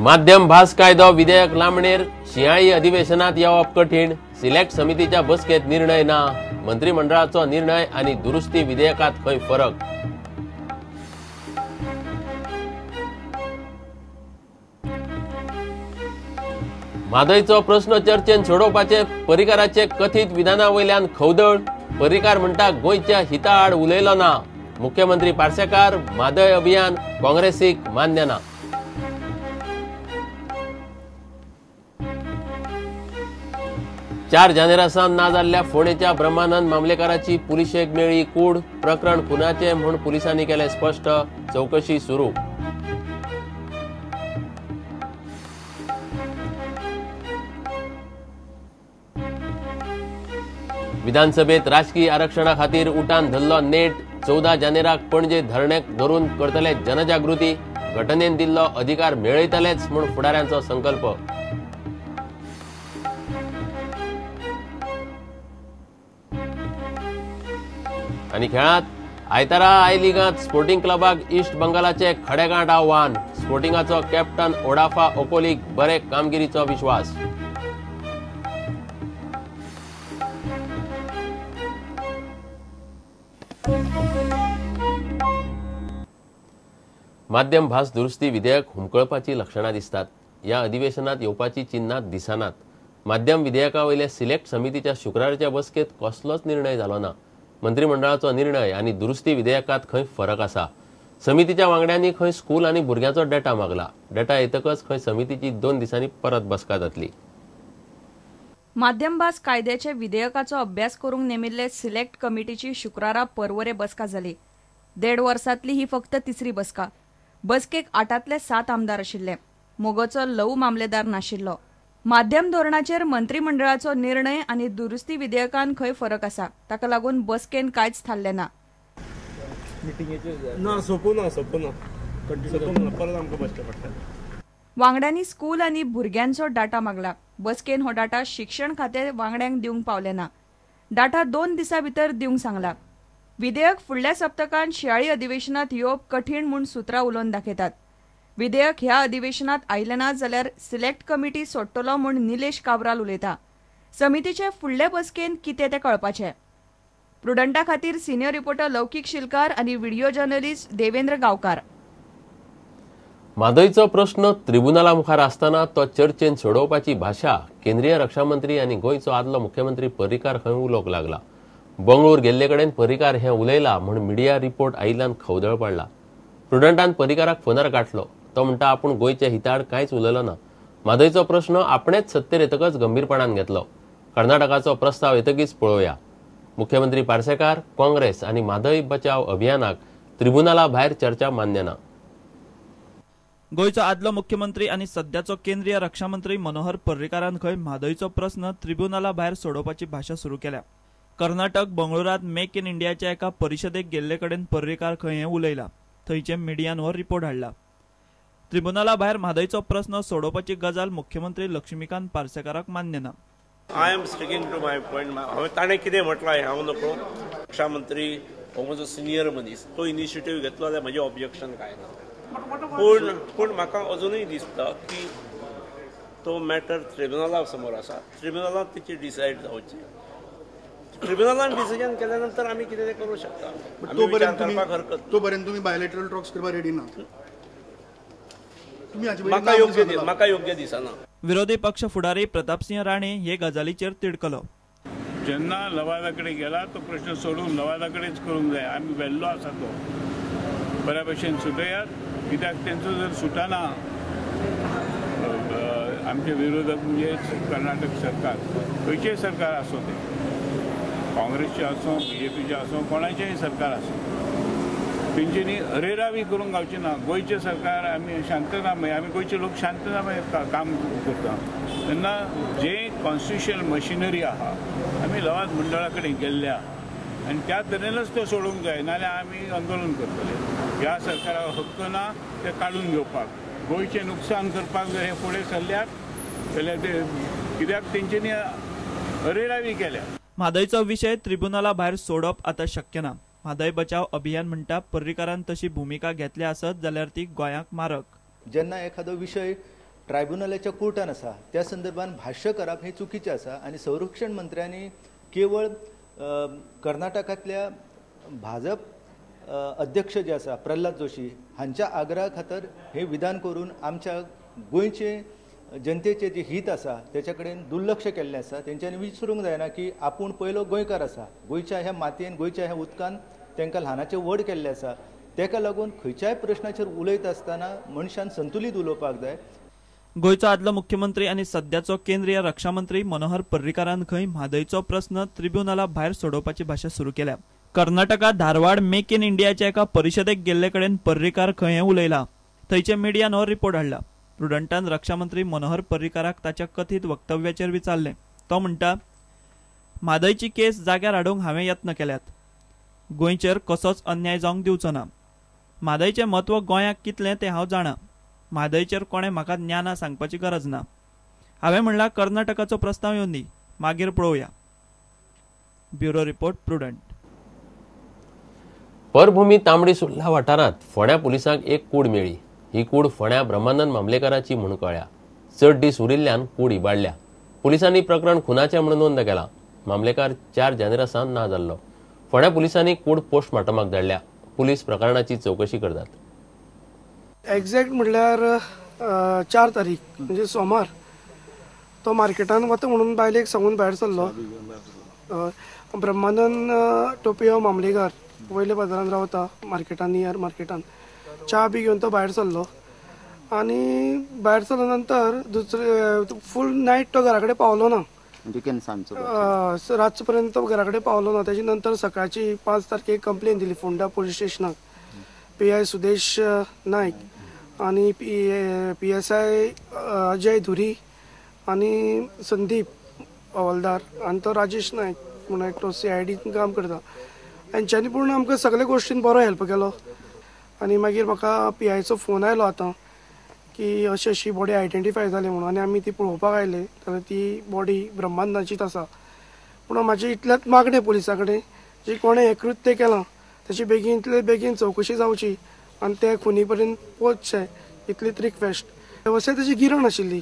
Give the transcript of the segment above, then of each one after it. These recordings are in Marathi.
माध्यम भास कायदो विधेयक लांबणेर शिंयाळी अधिवेशनात येवप कठीण। सिलेक्ट समितीच्या बसकेत निर्णय ना। मंत्रिमंडळाचो निर्णय आणि दुरुस्ती विधेयकात खंय फरक। म्हादयचो प्रश्न चर्चेन सोडोवपाचे पर्रीकाराचे कथीत विधानावयल्यान खवदळ। पर्रीकार म्हणटा गोंयच्या हिता आड उलयलो ना। मुख्यमंत्री पार्सेकार म्हादय अभियान काँग्रेसीक मान्य ना। चार जानेरासान ना जाल्ल्या फोंडेच्या ब्रह्मानंद मामलेकाराची पुलिशेक मेळ्ळी कूड। प्रकरण खुनाचे म्हूण पुलिसांनी केले स्पष्ट। चौकशी सुरू। विधानसभेत राजकीय आरक्षणा खातीर उठान धरलो नेट। 14 जानेराक पणजे धरणे धरून करतले जनजागृती। घटनेन दिल्लो अधिकार मेळयतलेच म्हूण फुडाऱ्यांचो संकल्प। आणि खेळात आयतारा आय लीगांत स्पोर्टिंग क्लबाक ईस्ट बंगालाचे खडेगांठ आव्हान। स्पोर्टिंगाचो कॅप्टन ओडाफा ओकोलीक बरे कामगिरीचो विश्वास। माध्यम भास दुरुस्ती विधेयक हुमकळपाची लक्षणां दिसतात। या अधिवेशनात येवपाची चिन्हां दिसनात। माध्यम विधेयकावयले सिलेक्ट समितीच्या शुक्राराच्या बसकेत कसलोच निर्णय जालो ना। मंत्रिमंडळाचो निर्णय आणि दुरुस्ती विधेयकात खंय फरक आसा। समितीच्या वांगड्यांनी खंय स्कूल आणि भुरग्यांचो डेटा मागला। डेटा येतकच खंय समितीची 2 दिसांनी परत बसका जातली। माध्यम भास कायद्याचे विधेयकाचो अभ्यास करूंक नेमिल्ले सिलेक्ट कमिटीची शुक्रारा परवरे बसका जाली। 1.5 वर्सांतली ही फक्त तिसरी बसका। बसकेक 8तले 7 आमदार आशिल्ले। मोगोचो लव मामलेदार नाशिल्लो। माध्यम धोरणाचेर मंत्रिमंडळाचो निर्णय आणि दुरुस्ती विधेयकान खंय फरक आसा ताका लागून बसकेन कांयच थारले ना। वांगड्यांनी स्कूल आणि भुरग्यांचो डाटा मागला। बसकेन हो डाटा शिक्षण खाते वांगड्यांक दिवंक पावले ना। डाटा 2 दिसां भितर दिवंक सांगला। विधेयक फुडल्या सप्तकांत शिंयाळी अधिवेशनात येवप कठीण म्हूण सुत्रां उलोवन दाखयतात। विधेयक ह्या अधिवेशनात आयले ना जाल्यार सिलेक्ट कमिटी सोडटलो म्हूण निलेश काब्राल उलयता। समितीचे फुडले बसकेन कितें तें कळपाचें। प्रुडंटा खातीर सिनियर रिपोर्टर लौकीक शिलकार आणि व्हिडिओ जर्नलिस्ट देवेंद्र गांवकार। म्हादयचो प्रश्न ट्रिब्युनला मुखार आसतना तो चर्चेन सोडोवपाची भाशा केंद्रीय रक्षा मंत्री आणि गोंयचो आदलो मुख्यमंत्री पर्रीकार खंय उलोवंक लागला। बंगळूर गेल्ले कडेन पर्रीकार हें उलयला म्हूण मिडिया रिपोर्ट आयिल्ल्यान खवदळ पडला। प्रुडंटान पर्रीकाराक फोनार गाठलो। तो म्हणटा आपूण गोंयच्या हिताड कांयच उलयलो ना। म्हादयचो प्रश्न आपणेच सत्तेर येतकच गंभीरपणान घेतलो। कर्नाटकाचो प्रस्ताव येतकीच पळोवया। मुख्यमंत्री पार्सेकार काँग्रेस आणि म्हादय बचाव अभियानाक ट्रिब्युनला भायर चर्चा मान्य ना। गोंयचो आदलो मुख्यमंत्री आणि सध्याचो केंद्रीय रक्षा मंत्री मनोहर पर्रीकारान खंय म्हादयचो प्रश्न ट्रिब्युनला भायर सोडोवपाची भाशा सुरू केल्या। कर्नाटक बंगळुरात मेक इन इंडियाच्या एका परिशदेक गेल्ले कडेन पर्रीकार खंय हें उलयला। थंयचे मिडियान हो रिपोर्ट हाडला। ट्रिब्युनला भायर म्हादयचो प्रश्न सोडोवपाची गजाल मुख्यमंत्री लक्ष्मीकांत पार्सेकाराक मान्य ना। I am sticking to my point. हांवें ताणें कितें म्हटलां हांव नको। रक्षा मंत्री हो म्हजो सिनियर मनीस, तो इनिशिएटीव घेतलो जाल्यार म्हजें ऑब्जेक्शन कांय ना। पूण म्हाका अजुनूय दिसता की तो मॅटर ट्रिब्युनला समोर आसा। ट्रिब्युनलान तेची डिसायड जावचें। ट्रिब्युनलान डिसिजन केल्या नंतर आमी कितें तें करूं शकता। तोपर्यंत तुम्ही बायलॅटरल टॉक्स करपाक रेडी ना। म्हाका योग्य दिसना। विरोधी पक्ष फुडारी प्रतापसिंह राणे हे गजालीचेर तिडकलो। जेन्ना लवादा कडेन गेला तो प्रश्न सोडून लवादा कडेच करूंक जाय। आमी वेल्लो आसा तो बऱ्या भशेन सुटयात। कित्याक तेंचो जर सुटना आमचे विरोधक म्हणजे कर्नाटक सरकार, खंयचेय सरकार आसूं ते, काँग्रेसचे आसूं BJPचे आसूं कोणाचेय सरकार आसूं, तेंच्यांनी अरेरावी करूंक गावची ना। गोंयचे सरकार आमी शांततामय, आमी गोंयचे लोक शांततामय काम करता। तेन्ना जे कॉन्स्टिट्युशनल मशिनरी आहा आमी लवाद मंडळा कडेन गेल्ल्या आनी त्या तरेनच तो सोडूंक जाय, नाल्यार आमी आंदोलन करतले। ह्या सरकाराक हक्क ना ते काडून घेवपाक। गोंयचें नुकसान करपाक जर हे फुडें सरल्यात जाल्यार ते कित्याक तेंच्यांनी अरेरावी केल्या। म्हादयचो विशय ट्रिब्युनला भायर सोडप आता शक्य ना। म्हादय बचाव अभियान म्हणटा पर्रीकारान तशी भूमिका घेतली आसत जाल्यार ती गोंयाक मारक। जेन्ना एखादो विशय ट्रायब्युनलाच्या कोर्टान आसा त्या संदर्भात भाष्य करप हे चुकीचें आसा आनी संरक्षण मंत्र्यांनी केवळ कर्नाटकांतल्या भाजप अध्यक्ष जे आसा प्रल्हाद जोशी हांच्या आग्रहा खातीर हे विधान करून आमच्या गोंयचे जनतेचे जे हित आसा त्याच्या कडेन दुर्लक्ष केल्लें आसा. तेंच्यांनी विसरूंक जायना की आपूण पयलो गोंयकार आसा, गोंयच्या ह्या मातयेन गोंयच्या ह्या उदकान तांकां ल्हानाचें व्हड केल्लें आसा. तेका लागून खंयच्याय प्रश्नाचेर उलयत आसतना मनशान संतुलीत उलोवपाक जाय. गोंयचो आदलो मुख्यमंत्री आनी सध्याचो केंद्रीय रक्षा मंत्री मनोहर पर्रीकारान खंय म्हादयचो प्रस्न ट्रिब्युनला भायर सोडोवपाची भाशा सुरू केल्या. कर्नाटकात धारवाड मेक इन इंडियाच्या एका परिशदेक गेल्ले कडेन पर्रीकार खंय उलयला. थंयचे मिडियान हो रिपोर्ट हाडला. प्रुडंटान रक्षा मंत्री मनोहर पर्रीकाराक ताच्या कथीत वक्तव्याचेर विचारले. तो म्हणटा, म्हादयची केस जाग्यार हाडूंक हांवें यत्न केल्यात. गोंयचेर कसोच अन्याय जावंक दिवचो ना. म्हादयचें म्हत्व गोंयाक कितलें तें हांव जाणा. म्हादयचेर कोणें म्हाका ज्ञाना सांगपाची गरज ना. हांवें म्हणला कर्नाटकाचो प्रस्ताव येवन दी, मागीर पळोवया. Bureau report, prudent. परभूमी Tambdi Surla वाठारांत फोंड्या पुलिसांक एक कूड मेळ्ळी. ही कूड फोंड्या ब्रह्मानंद मामलेकाराची म्हूण कळ्ळ्या. चड दीस उरिल्ल्यान कूड इबाडल्या. पुलिसांनी प्रकरण खुनाचें म्हूण नोंद केलां. मामलेकार 4 जानेरा सावन ना जाल्लो. फोंड्या पुलिसांनी कूड पोस्टमार्टमाक धाडल्या. पुलीस प्रकरणाची चौकशी करतात. एक्झॅक्ट म्हणल्यार 4 तारीख म्हणजे सोमार तो मार्केटान वता म्हणून बायलेक सांगून भायर सरलो. ब्रह्मानंद टोपयो मामलेकार वयले बाजारान रावता मार्केटान, नियर मार्केटान. च्या बी घेवन तो भायर सरलो आनी भायर सरले नंतर दुसरे फूल नायट तो घरा कडेन पावलो ना. रातचो पर्यंत तो घरा कडेन पावलो ना. तेजे नंतर सकाळची 5 तारखेक कंप्लेन दिली फोंडा पुलीस स्टेशनाक. PI सुदेश नायक आनी PSI अजय धुरी आनी संदीप हवालदार आनी तो राजेश नायक म्हणून एकटो CID काम करता. हेंच्यांनी पूर्ण आमकां सगळे गोश्टीन बरो हेल्प केलो. आनी मागीर म्हाका PIचो फोन आयलो आतां की अशी अशी बॉडी आयडेंटिफाय जाली म्हणून. आनी आमी ती पळोवपाक आयले जाल्यार ती बॉडी ब्रह्मानंदाचीच आसा. पूण म्हाजी इतलेंच मागणें पुलिसा कडेन जी कोणें हें कृत्य केलां ताची बेगींतले बेगीन चवकशी जावची आनी ते खुनी पर्यंत पोचचे इतलीच रिक्वेस्ट. वेवस्था ताची गिरण आशिल्ली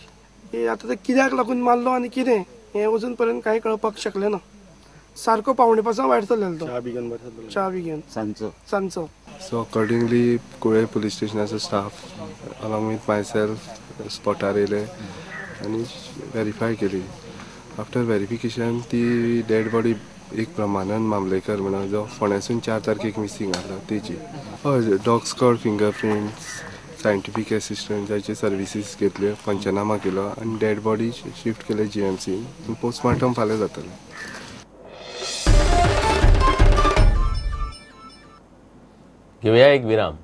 की आतां ते कित्याक लागून मारलो आनी कितें हें अजून पर्यंत कांय कळपाक शकलें ना. सारको 5:45 भायर सरलेलो तो च्या बी घेवन सांजचो. So accordingly, Kuwait police station as a staff, along with myself, spotar येले आणि verify केली. After verification, ती dead body एक ब्रह्मानंद मामलेकर म्हणून जो फोंड्यासून 4 तारखेक मिसिंग आसला तेजी. डॉग स्क्वॉड, फिंगरप्रिंट्स, सायंटिफिक असिस्टंटाचे सर्विसीस घेतल्यो, पंचनामा केलो आणि डेड बॉडी शिफ्ट केले GMC. पोस्टमार्टम फाल्यां जातलें. घेऊया एक विराम.